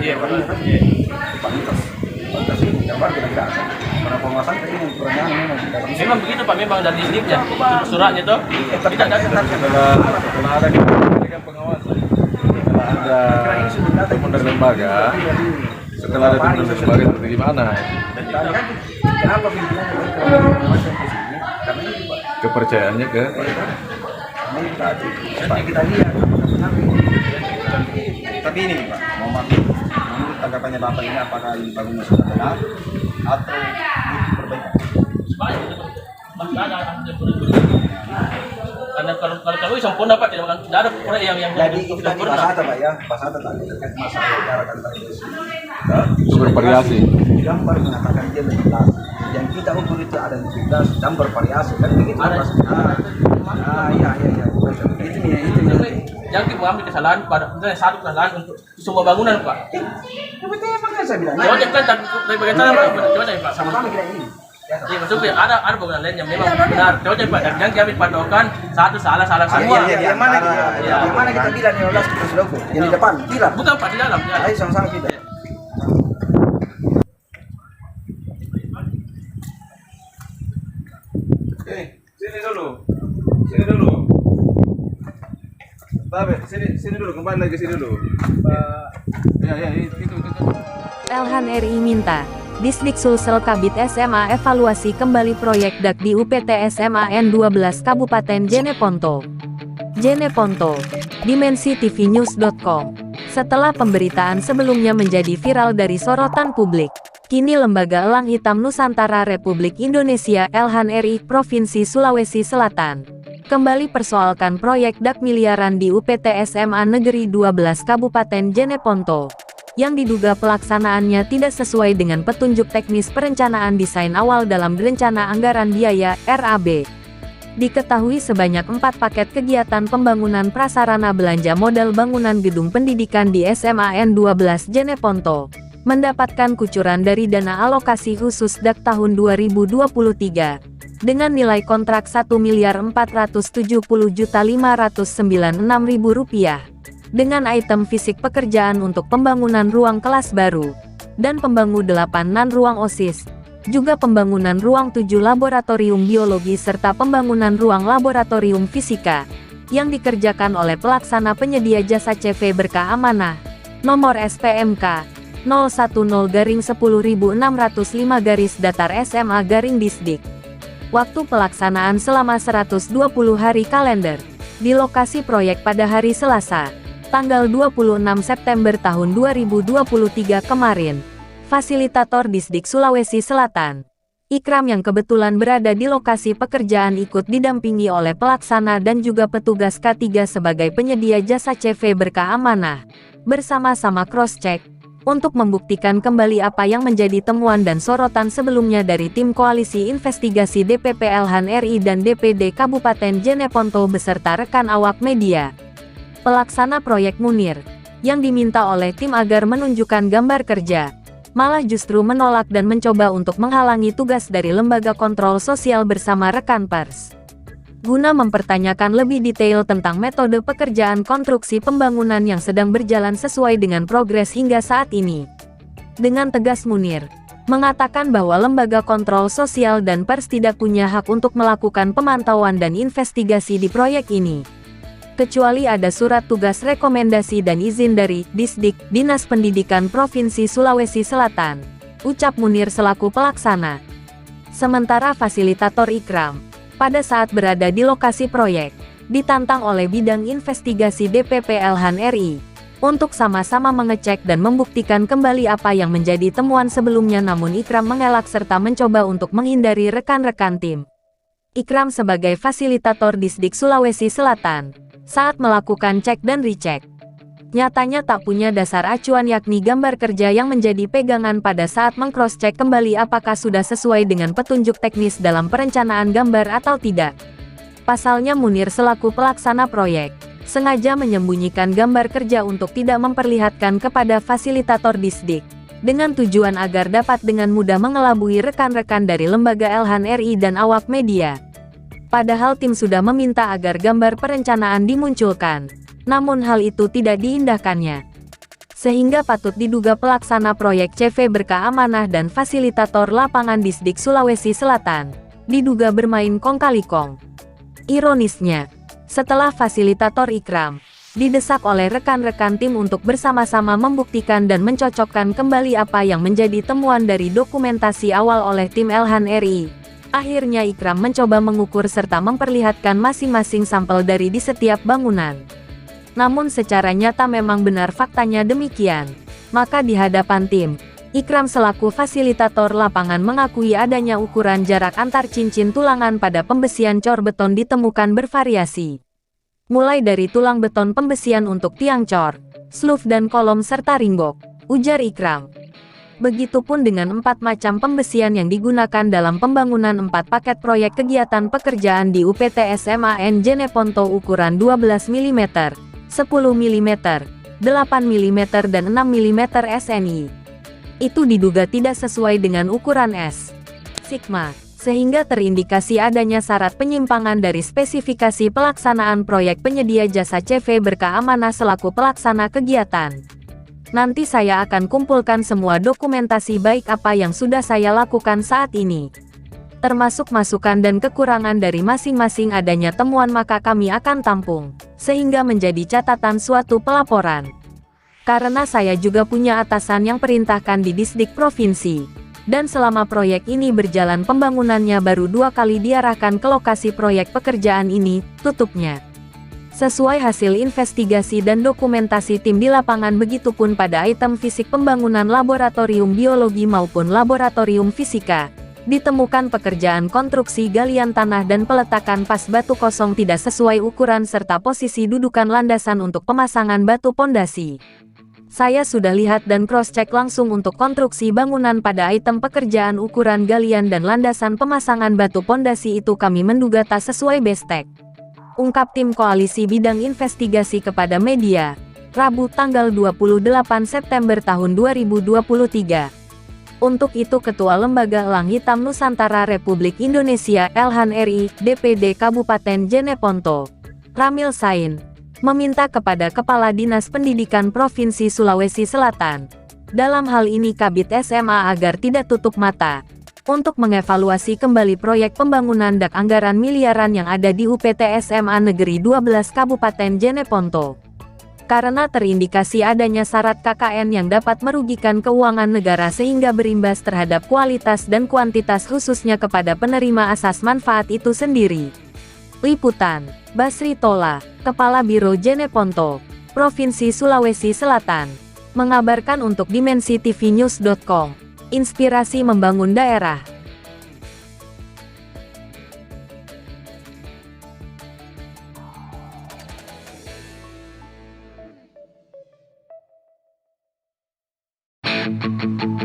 Iya, Karena kan kualitas ini gambar kita tidak ada. Karena penguasaan tadi yang kurangnya memang tidak bisa. Memang begitu Pak, memang dari SDIP-nya suratnya tuh tidak ada. Setelah ada kita pengawasan, setelah ada temuan dari lembaga, setelah ada temuan dari lembaga itu gimana? Tadi kan kenapa pimpinan pengawasan ke sini? Karena ini Pak. Kepercayaannya ke Ini kita lihat apakah benar ini. Tapi ini Pak, menurut tanggapannya Bapak ini apakah ini bangunan sudah benar atau butuh perbaikan? Karena kalau sempurna Pak, tidak ada proyek yang Jadi itu tadi bahasa Pak ya, bahasa tadi terkait masalah jarak antara itu. itu bervariasi. Gambar mengatakan dia 15. Yang kita ukur itu ada 17 dan bervariasi kan begitu Ada. iya. Itu nih itu nih. Jangan kita mengambil kesalahan pada misalnya satu kesalahan untuk semua bangunan Pak. Tapi makanya saya bilang. Coba kan dari bagian sana Pak, coba deh Pak. Sama-sama kita ini. Iya maksudnya ada bangunan lain yang memang benar. Coba deh Pak, jangan kita ambil patokan satu salah semua. Yang mana kita bilang 15 kita sudah ukur? Yang di depan bilang. Bukan Pak, di dalam. Ayo sama-sama kita. Sini dulu. Tapi sini dulu, kembali lagi sini dulu. Ya, itu. Elhan RI minta Disdik Sulsel Kabid SMA evaluasi kembali proyek DAK di UPT SMA N12 Kabupaten Jeneponto. Jeneponto, DimensiTVNews.com. Setelah pemberitaan sebelumnya menjadi viral dari sorotan publik, kini Lembaga Elang Hitam Nusantara Republik Indonesia Elhan RI Provinsi Sulawesi Selatan kembali persoalkan proyek DAK miliaran di UPT SMA Negeri 12 Kabupaten Jeneponto, yang diduga pelaksanaannya tidak sesuai dengan petunjuk teknis perencanaan desain awal dalam Rencana Anggaran Biaya (RAB). Diketahui sebanyak 4 paket kegiatan pembangunan prasarana belanja modal bangunan gedung pendidikan di SMA N12 Jeneponto mendapatkan kucuran dari dana alokasi khusus DAK tahun 2023 dengan nilai kontrak Rp1.470.596.000 dengan item fisik pekerjaan untuk pembangunan ruang kelas baru dan pembangunan 8 ruang OSIS, juga pembangunan ruang 7 laboratorium biologi serta pembangunan ruang laboratorium fisika yang dikerjakan oleh pelaksana penyedia jasa CV Berkah Amanah nomor SPMK 010-10605 SMA Disdik. Waktu pelaksanaan selama 120 hari kalender di lokasi proyek pada hari Selasa, tanggal 26 September tahun 2023 kemarin. Fasilitator Disdik Sulawesi Selatan, Ikram yang kebetulan berada di lokasi pekerjaan ikut didampingi oleh pelaksana dan juga petugas K3 sebagai penyedia jasa CV Berkah Amanah, bersama-sama cross-check untuk membuktikan kembali apa yang menjadi temuan dan sorotan sebelumnya dari tim Koalisi Investigasi DPP Elhan RI dan DPD Kabupaten Jeneponto beserta rekan awak media. Pelaksana proyek Munir, yang diminta oleh tim agar menunjukkan gambar kerja, malah justru menolak dan mencoba untuk menghalangi tugas dari Lembaga Kontrol Sosial bersama rekan pers, guna mempertanyakan lebih detail tentang metode pekerjaan konstruksi pembangunan yang sedang berjalan sesuai dengan progres hingga saat ini. Dengan tegas Munir mengatakan bahwa Lembaga Kontrol Sosial dan pers tidak punya hak untuk melakukan pemantauan dan investigasi di proyek ini, kecuali ada surat tugas rekomendasi dan izin dari Disdik, Dinas Pendidikan Provinsi Sulawesi Selatan, ucap Munir selaku pelaksana. Sementara fasilitator Ikram, pada saat berada di lokasi proyek, ditantang oleh bidang investigasi DPP Elhan RI, untuk sama-sama mengecek dan membuktikan kembali apa yang menjadi temuan sebelumnya, namun Ikram mengelak serta mencoba untuk menghindari rekan-rekan tim. Ikram sebagai fasilitator Disdik Sulawesi Selatan, saat melakukan cek dan recheck, nyatanya tak punya dasar acuan yakni gambar kerja yang menjadi pegangan pada saat meng-cross-check kembali apakah sudah sesuai dengan petunjuk teknis dalam perencanaan gambar atau tidak. Pasalnya Munir selaku pelaksana proyek, sengaja menyembunyikan gambar kerja untuk tidak memperlihatkan kepada fasilitator Disdik, dengan tujuan agar dapat dengan mudah mengelabui rekan-rekan dari Lembaga Elhan RI dan awak media. Padahal tim sudah meminta agar gambar perencanaan dimunculkan, namun hal itu tidak diindahkannya. Sehingga patut diduga pelaksana proyek CV Berkah Amanah dan fasilitator lapangan Disdik Sulawesi Selatan diduga bermain kong kali kong. Ironisnya, setelah fasilitator Ikram didesak oleh rekan-rekan tim untuk bersama-sama membuktikan dan mencocokkan kembali apa yang menjadi temuan dari dokumentasi awal oleh tim Elhan RI, akhirnya Ikram mencoba mengukur serta memperlihatkan masing-masing sampel dari di setiap bangunan. Namun secara nyata memang benar faktanya demikian. Maka di hadapan tim, Ikram selaku fasilitator lapangan mengakui adanya ukuran jarak antar cincin tulangan pada pembesian cor beton ditemukan bervariasi. Mulai dari tulang beton pembesian untuk tiang cor, sluf dan kolom serta ringgok, ujar Ikram. Begitupun dengan 4 macam pembesian yang digunakan dalam pembangunan 4 paket proyek kegiatan pekerjaan di UPT SMAN Jeneponto ukuran 12 mm, 10 mm, 8 mm dan 6 mm SNI. Itu diduga tidak sesuai dengan ukuran S sigma, sehingga terindikasi adanya syarat penyimpangan dari spesifikasi pelaksanaan proyek penyedia jasa CV Berkah Amanah selaku pelaksana kegiatan. Nanti saya akan kumpulkan semua dokumentasi baik apa yang sudah saya lakukan saat ini, termasuk masukan dan kekurangan dari masing-masing adanya temuan maka kami akan tampung, sehingga menjadi catatan suatu pelaporan. Karena saya juga punya atasan yang perintahkan di Disdik Provinsi, dan selama proyek ini berjalan pembangunannya baru 2 kali diarahkan ke lokasi proyek pekerjaan ini, tutupnya. Sesuai hasil investigasi dan dokumentasi tim di lapangan begitupun pada item fisik pembangunan laboratorium biologi maupun laboratorium fisika, ditemukan pekerjaan konstruksi galian tanah dan peletakan pas batu kosong tidak sesuai ukuran serta posisi dudukan landasan untuk pemasangan batu pondasi. Saya sudah lihat dan cross-check langsung untuk konstruksi bangunan pada item pekerjaan ukuran galian dan landasan pemasangan batu pondasi itu kami menduga tak sesuai bestek, ungkap tim koalisi bidang investigasi kepada media, Rabu tanggal 28 September tahun 2023. Untuk itu Ketua Lembaga Elang Hitam Nusantara Republik Indonesia Elhan RI, DPD Kabupaten Jeneponto, Ramil Sain, meminta kepada Kepala Dinas Pendidikan Provinsi Sulawesi Selatan, dalam hal ini Kabid SMA agar tidak tutup mata, untuk mengevaluasi kembali proyek pembangunan dak anggaran miliaran yang ada di UPT SMA Negeri 12 Kabupaten Jeneponto. Karena terindikasi adanya syarat KKN yang dapat merugikan keuangan negara sehingga berimbas terhadap kualitas dan kuantitas khususnya kepada penerima asas manfaat itu sendiri. Liputan, Basri Tola, Kepala Biro Jeneponto, Provinsi Sulawesi Selatan, mengabarkan untuk dimensitv-news.com, inspirasi membangun daerah. Thank you.